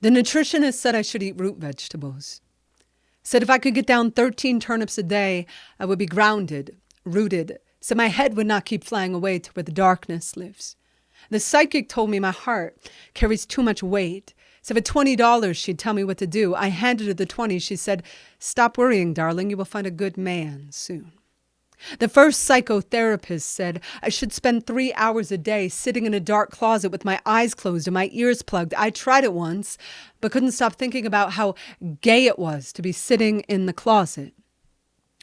The nutritionist said I should eat root vegetables. Said if I could get down 13 turnips a day, I would be grounded, rooted, so my head would not keep flying away to where the darkness lives. The psychic told me my heart carries too much weight. So for $20, she'd tell me what to do. I handed her the 20. She said, "Stop worrying, darling. You will find a good man soon." The first psychotherapist said I should spend 3 hours a day sitting in a dark closet with my eyes closed and my ears plugged. I tried it once, but couldn't stop thinking about how gay it was to be sitting in the closet.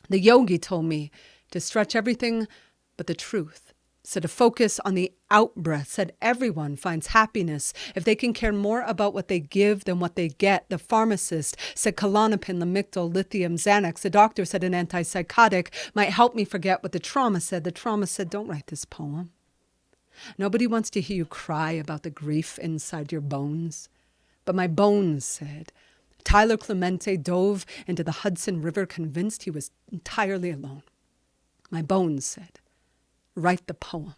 The yogi told me to stretch everything but the truth. So to focus on the out-breath. Said everyone finds happiness if they can care more about what they give than what they get. The pharmacist said Klonopin, Lamictal, Lithium, Xanax. The doctor said an antipsychotic might help me forget what the trauma said. The trauma said, don't write this poem. Nobody wants to hear you cry about the grief inside your bones. But my bones said, Tyler Clemente dove into the Hudson River convinced he was entirely alone. My bones said, write the poem.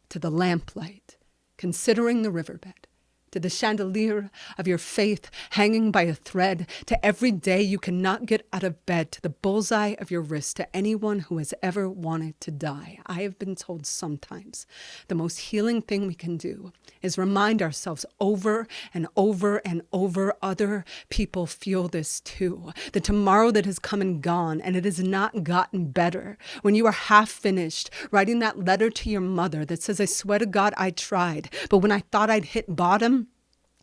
To the lamplight, considering the riverbed, to the chandelier of your faith hanging by a thread, to every day you cannot get out of bed, to the bullseye of your wrist, to anyone who has ever wanted to die. I have been told sometimes the most healing thing we can do is remind ourselves over and over and over other people feel this too. The tomorrow that has come and gone, and it has not gotten better. When you are half finished writing that letter to your mother that says, I swear to God I tried, but when I thought I'd hit bottom,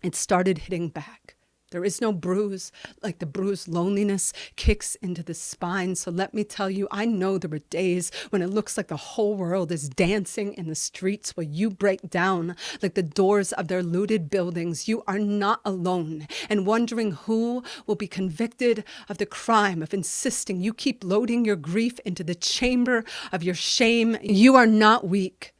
it started hitting back. There is no bruise like the bruised loneliness kicks into the spine. So let me tell you, I know there are days when it looks like the whole world is dancing in the streets while you break down like the doors of their looted buildings. You are not alone and wondering who will be convicted of the crime of insisting you keep loading your grief into the chamber of your shame. You are not weak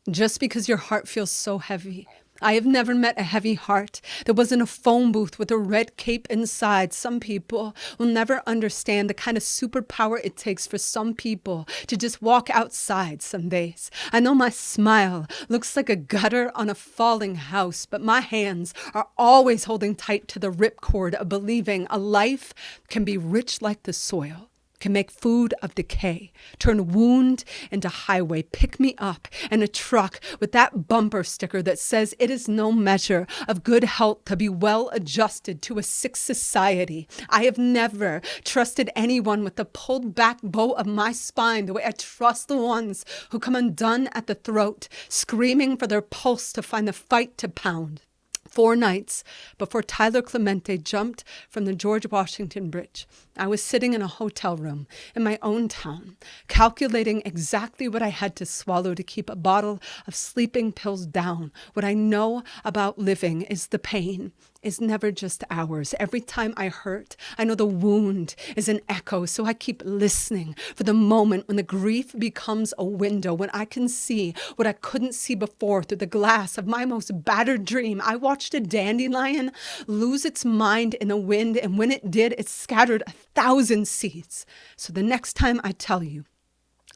just because your heart feels so heavy. I have never met a heavy heart that wasn't a phone booth with a red cape inside. Some people will never understand the kind of superpower it takes for some people to just walk outside some days. I know my smile looks like a gutter on a falling house, but my hands are always holding tight to the ripcord of believing a life can be rich like the soil, can make food of decay, turn wound into highway, pick me up in a truck with that bumper sticker that says it is no measure of good health to be well adjusted to a sick society. I have never trusted anyone with the pulled back bow of my spine the way I trust the ones who come undone at the throat, screaming for their pulse to find the fight to pound. 4 nights before Tyler Clemente jumped from the George Washington Bridge, I was sitting in a hotel room in my own town, calculating exactly what I had to swallow to keep a bottle of sleeping pills down. What I know about living is the pain is never just ours. Every time I hurt, I know the wound is an echo, so I keep listening for the moment when the grief becomes a window, when I can see what I couldn't see before through the glass of my most battered dream. I watched a dandelion lose its mind in the wind, and when it did, it scattered 1,000 seeds. So the next time I tell you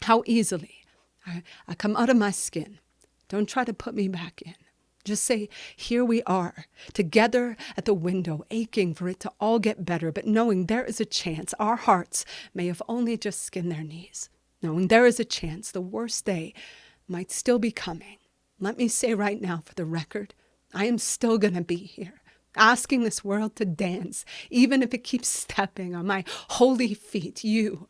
how easily I come out of my skin, don't try to put me back in. Just say, here we are, together at the window, aching for it to all get better, but knowing there is a chance our hearts may have only just skinned their knees. Knowing there is a chance the worst day might still be coming. Let me say right now for the record, I am still going to be here, asking this world to dance, even if it keeps stepping on my holy feet. You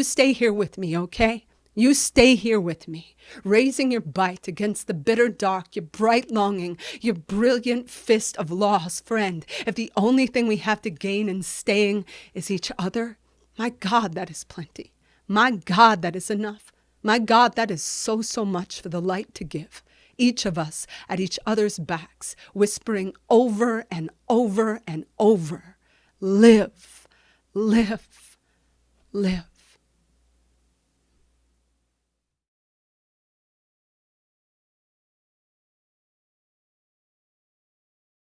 stay here with me, okay? You stay here with me, raising your bite against the bitter dark, your bright longing, your brilliant fist of loss. Friend, if the only thing we have to gain in staying is each other, my God, that is plenty. My God, that is enough. My God, that is so much for the light to give. Each of us at each other's backs, whispering over and over and over, live, live, live.